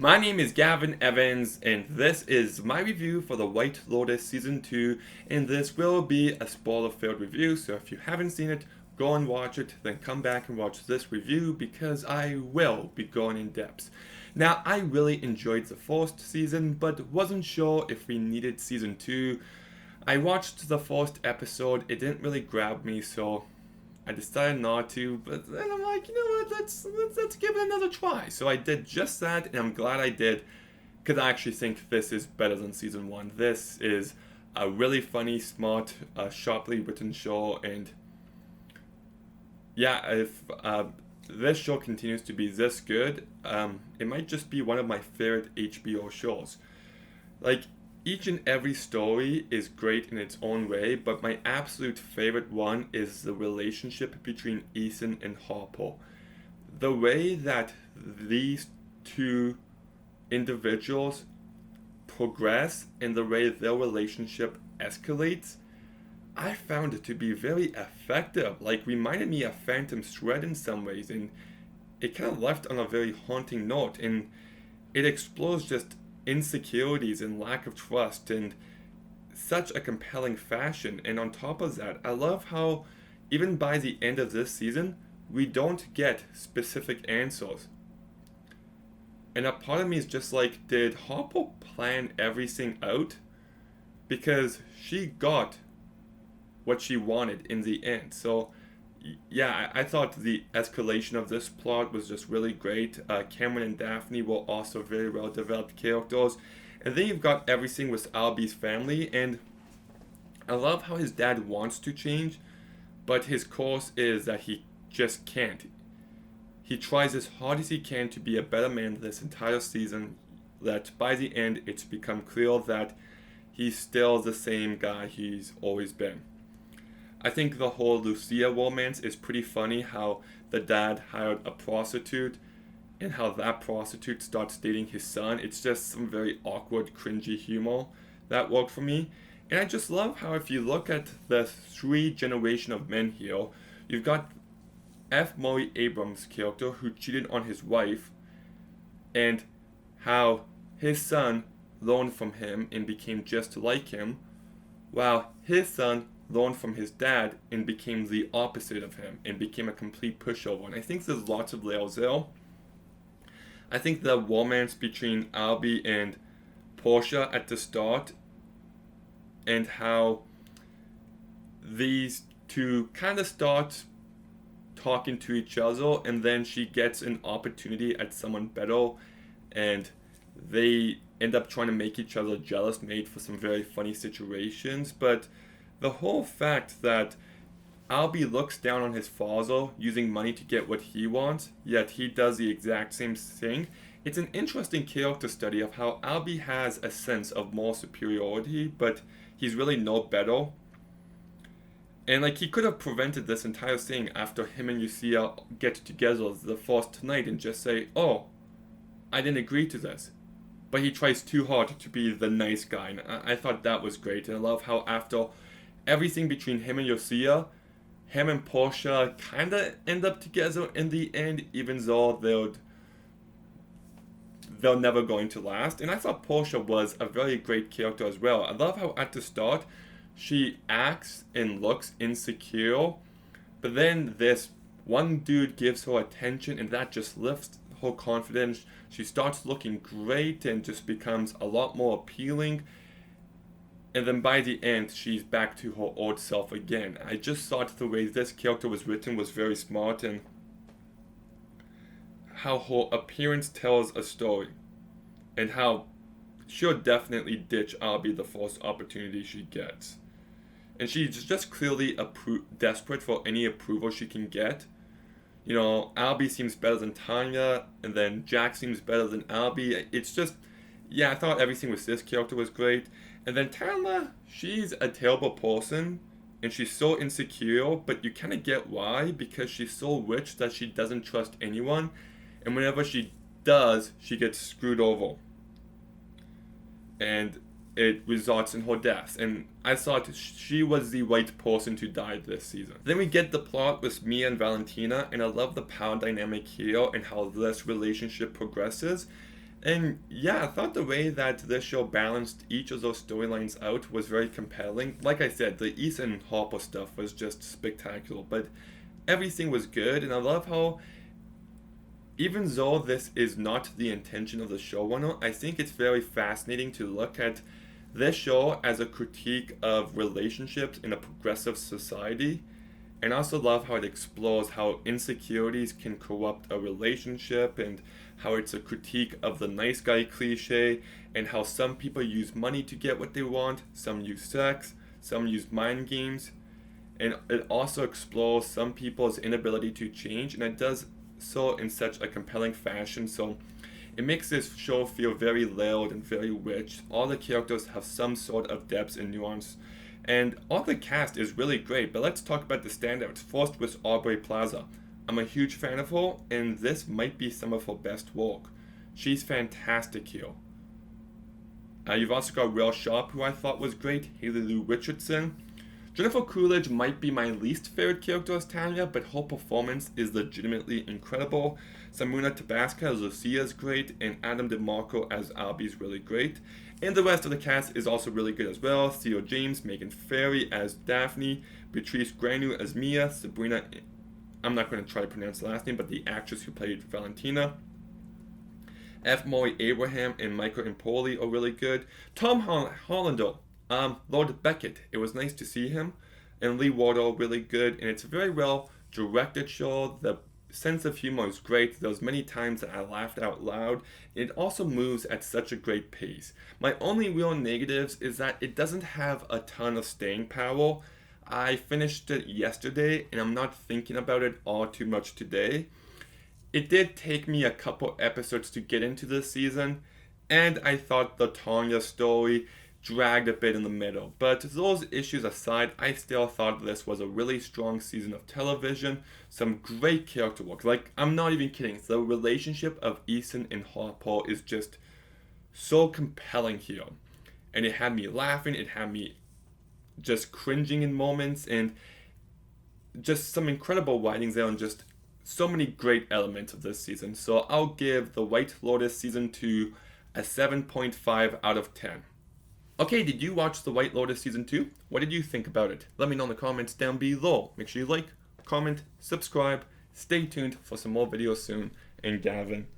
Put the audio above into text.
My name is Gavin Evans, and this is my review for The White Lotus Season 2, and this will be a spoiler-filled review, so if you haven't seen it, go and watch it, then come back and watch this review, because I will be going in depth. Now, I really enjoyed the first season, but wasn't sure if we needed Season 2. I watched the first episode, it didn't really grab me, so I decided not to, but then I'm like, you know what, let's give it another try. So I did just that, and I'm glad I did, because I actually think this is better than Season 1. This is a really funny, smart, sharply written show, and yeah, if this show continues to be this good, it might just be one of my favorite HBO shows. Like, each and every story is great in its own way, but my absolute favorite one is the relationship between Ethan and Harper. The way that these two individuals progress and the way their relationship escalates, I found it to be very effective. Like, reminded me of Phantom Thread in some ways, and it kind of left on a very haunting note, and it explores just insecurities and lack of trust in such a compelling fashion. And on top of that, I love how even by the end of this season, we don't get specific answers. And a part of me is just like, did Harper plan everything out? Because she got what she wanted in the end. So yeah, I thought the escalation of this plot was just really great. Cameron and Daphne were also very well developed characters. And then you've got everything with Albie's family, and I love how his dad wants to change, but his course is that he just can't. He tries as hard as he can to be a better man this entire season, that by the end it's become clear that he's still the same guy he's always been. I think the whole Lucia romance is pretty funny, how the dad hired a prostitute and how that prostitute starts dating his son. It's just some very awkward, cringy humor that worked for me. And I just love how if you look at the three generation of men here, you've got F. Murray Abrams' character who cheated on his wife, and how his son learned from him and became just like him, while his son learned from his dad and became the opposite of him and became a complete pushover. And I think there's lots of layers there. I think the romance between Albie and Portia at the start, and how these two kind of start talking to each other, and then she gets an opportunity at someone better, and they end up trying to make each other jealous, made for some very funny situations. But the whole fact that Albie looks down on his father using money to get what he wants, yet he does the exact same thing, it's an interesting character study of how Albie has a sense of moral superiority, but he's really no better. And like, he could have prevented this entire thing after him and Lucia get together the first night and just say, oh, I didn't agree to this. But he tries too hard to be the nice guy, and I thought that was great. And I love how after everything between him and Lucia, him and Portia kind of end up together in the end, even though they're never going to last. And I thought Portia was a very great character as well. I love how at the start, she acts and looks insecure, but then this one dude gives her attention, and that just lifts her confidence. She starts looking great and just becomes a lot more appealing. And then by the end, she's back to her old self again. I just thought the way this character was written was very smart, and how her appearance tells a story, and how she'll definitely ditch Albie the first opportunity she gets. And she's just clearly desperate for any approval she can get. You know, Albie seems better than Tanya, and then Jack seems better than Albie. It's just, yeah, I thought everything with this character was great. And then Tanya, she's a terrible person, and she's so insecure, but you kind of get why, because she's so rich that she doesn't trust anyone, and whenever she does, she gets screwed over. And it results in her death. And I thought she was the right person to die this season. Then we get the plot with Mia and Valentina, and I love the power dynamic here and how this relationship progresses. And yeah, I thought the way that this show balanced each of those storylines out was very compelling. Like I said, the Ethan and Hopper stuff was just spectacular, but everything was good, and I love how, even though this is not the intention of the showrunner, I think it's very fascinating to look at this show as a critique of relationships in a progressive society. And I also love how it explores how insecurities can corrupt a relationship, and how it's a critique of the nice guy cliche, and how some people use money to get what they want, some use sex, some use mind games. And it also explores some people's inability to change, and it does so in such a compelling fashion. So it makes this show feel very layered and very rich. All the characters have some sort of depth and nuance, and all the cast is really great. But let's talk about the standouts. First with Aubrey Plaza. I'm a huge fan of her, and this might be some of her best work. She's fantastic here. You've also got Will Sharp, who I thought was great, Haley Lou Richardson. Jennifer Coolidge might be my least favorite character as Tanya, but her performance is legitimately incredible. Samuna Tabasca as Lucia is great, and Adam DeMarco as Albie is really great. And the rest of the cast is also really good as well. Theo James, Megan Ferry as Daphne, Beatrice Granu as Mia, Sabrina, I'm not going to try to pronounce the last name, but the actress who played Valentina. F. Maury Abraham and Michael Impoli are really good. Tom Hollander, Lord Beckett, it was nice to see him. And Lee Wardell, really good. And it's a very well directed show. The sense of humor is great. There was many times that I laughed out loud. It also moves at such a great pace. My only real negatives is that it doesn't have a ton of staying power. I finished it yesterday, and I'm not thinking about it all too much today. It did take me a couple episodes to get into this season, and I thought the Tanya story dragged a bit in the middle. But those issues aside, I still thought this was a really strong season of television. Some great character work. Like, I'm not even kidding. The relationship of Ethan and Harper is just so compelling here. And it had me laughing, it had me just cringing in moments, and just some incredible writings there, and just so many great elements of this season. So I'll give The White Lotus Season 2 a 7.5 out of 10. Okay, did you watch The White Lotus Season 2? What did you think about it? Let me know in the comments down below. Make sure you like, comment, subscribe. Stay tuned for some more videos soon. And Gavin